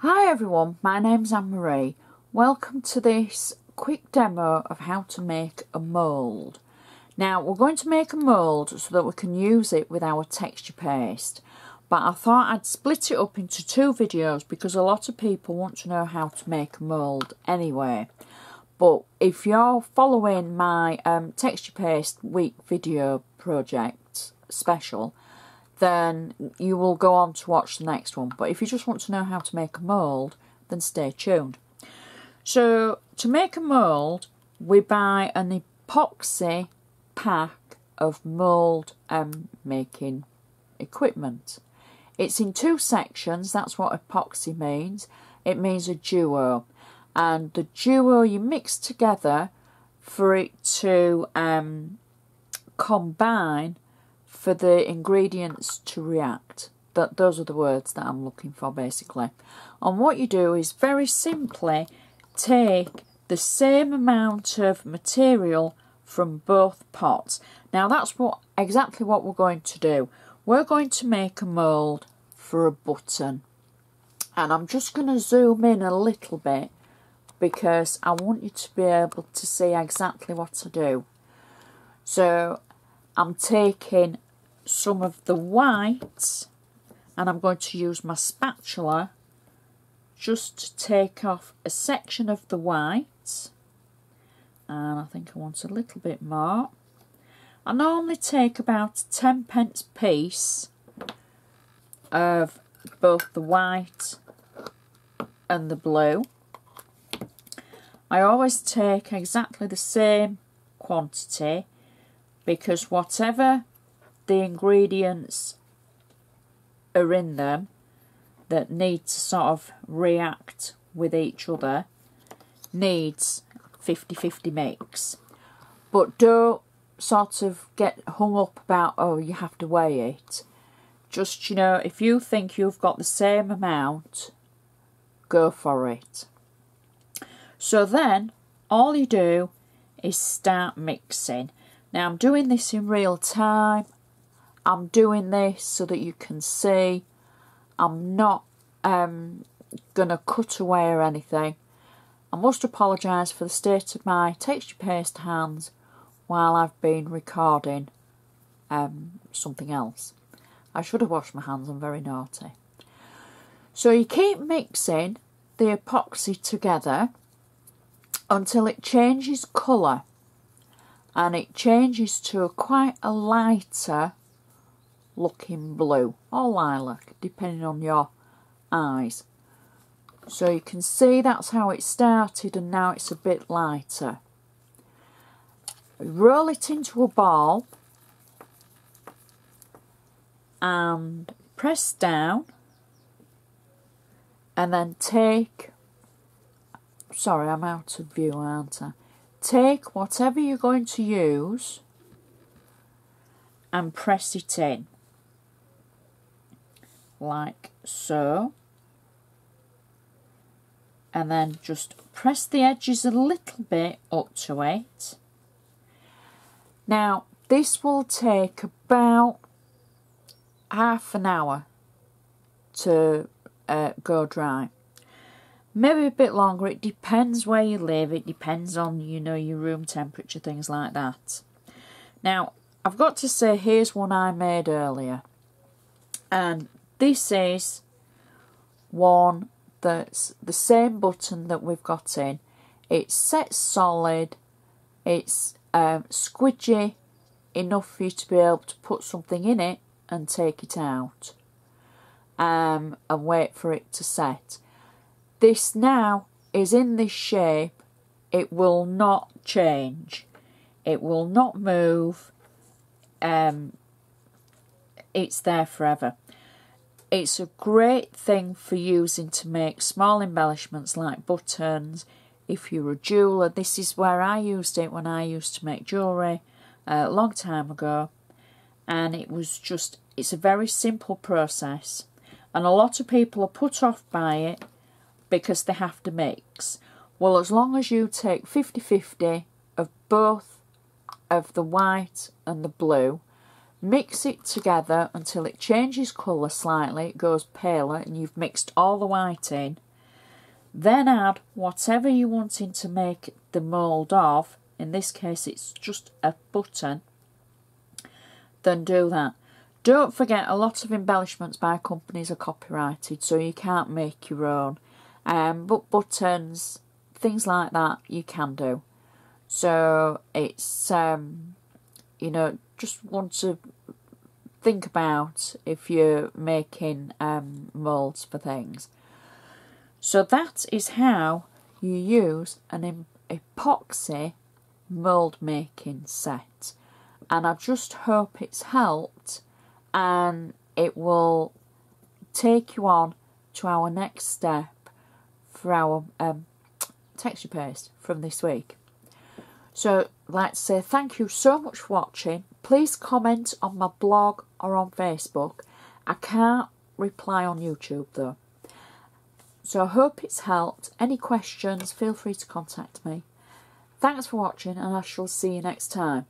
Hi everyone, my name's Anne-Marie. Welcome to this quick demo of how to make a mould. Now we're going to make a mould so that we can use it with our texture paste, but I thought I'd split it up into two videos because a lot of people want to know how to make a mould anyway. But if you're following my texture paste week video project special, then you will go on to watch the next one. But if you just want to know how to make a mould, then stay tuned. So to make a mould, we buy an epoxy pack of mould making equipment. It's in two sections. That's what epoxy means. It means a duo, and the duo you mix together for it to combine, for the ingredients to react. Those are the words that I'm looking for basically. And what you do is very simply take the same amount of material from both pots. Now that's exactly what we're going to do. We're going to make a mould for a button, and I'm just going to zoom in a little bit because I want you to be able to see exactly what I do. So I'm taking some of the white and I'm going to use my spatula just to take off a section of the white, and I think I want a little bit more. I normally take about 10p piece of both the white and the blue. I always take exactly the same quantity because whatever the ingredients are in them that need to sort of react with each other needs 50-50 mix. But don't sort of get hung up about, oh, you have to weigh it. Just, you know, if you think you've got the same amount, go for it. So then all you do is start mixing. Now I'm doing this in real time. I'm doing this so that you can see. I'm not going to cut away or anything. I must apologise for the state of my texture paste hands while I've been recording something else. I should have washed my hands, I'm very naughty. So you keep mixing the epoxy together until it changes colour, and it changes to quite a lighter looking blue or lilac depending on your eyes. So you can see that's how it started, and now it's a bit lighter. Roll it into a ball and press down, and then take, sorry I'm out of view aren't I, take whatever you're going to use and press it in like so, and then just press the edges a little bit up to it. Now this will take about half an hour to go dry, maybe a bit longer. It depends where you live, it depends on, you know, your room temperature, things like that. Now I've got to say, here's one I made earlier, and this is one that's the same button that we've got in. It's set solid, it's squidgy enough for you to be able to put something in it and take it out and wait for it to set. This now is in this shape. It will not change, it will not move, it's there forever. It's a great thing for using to make small embellishments like buttons. If you're a jeweller, this is where I used it when I used to make jewellery a long time ago, and it was just, it's a very simple process, and a lot of people are put off by it because they have to mix. Well, as long as you take 50-50 of both of the white and the blue, Mix it together until it changes colour slightly, it goes paler, and you've mixed all the white in. Then add whatever you're wanting to make the mould of. In this case it's just a button. Then do that. Don't forget, a lot of embellishments by companies are copyrighted, so you can't make your own. But buttons, things like that, you can do. So it's, you know, just want to think about if you're making moulds for things. So that is how you use an epoxy mould making set. And I just hope it's helped, and it will take you on to our next step for our texture paste from this week. So let's say thank you so much for watching. Please comment on my blog or on Facebook. I can't reply on YouTube though. So I hope it's helped. Any questions, feel free to contact me. Thanks for watching, and I shall see you next time.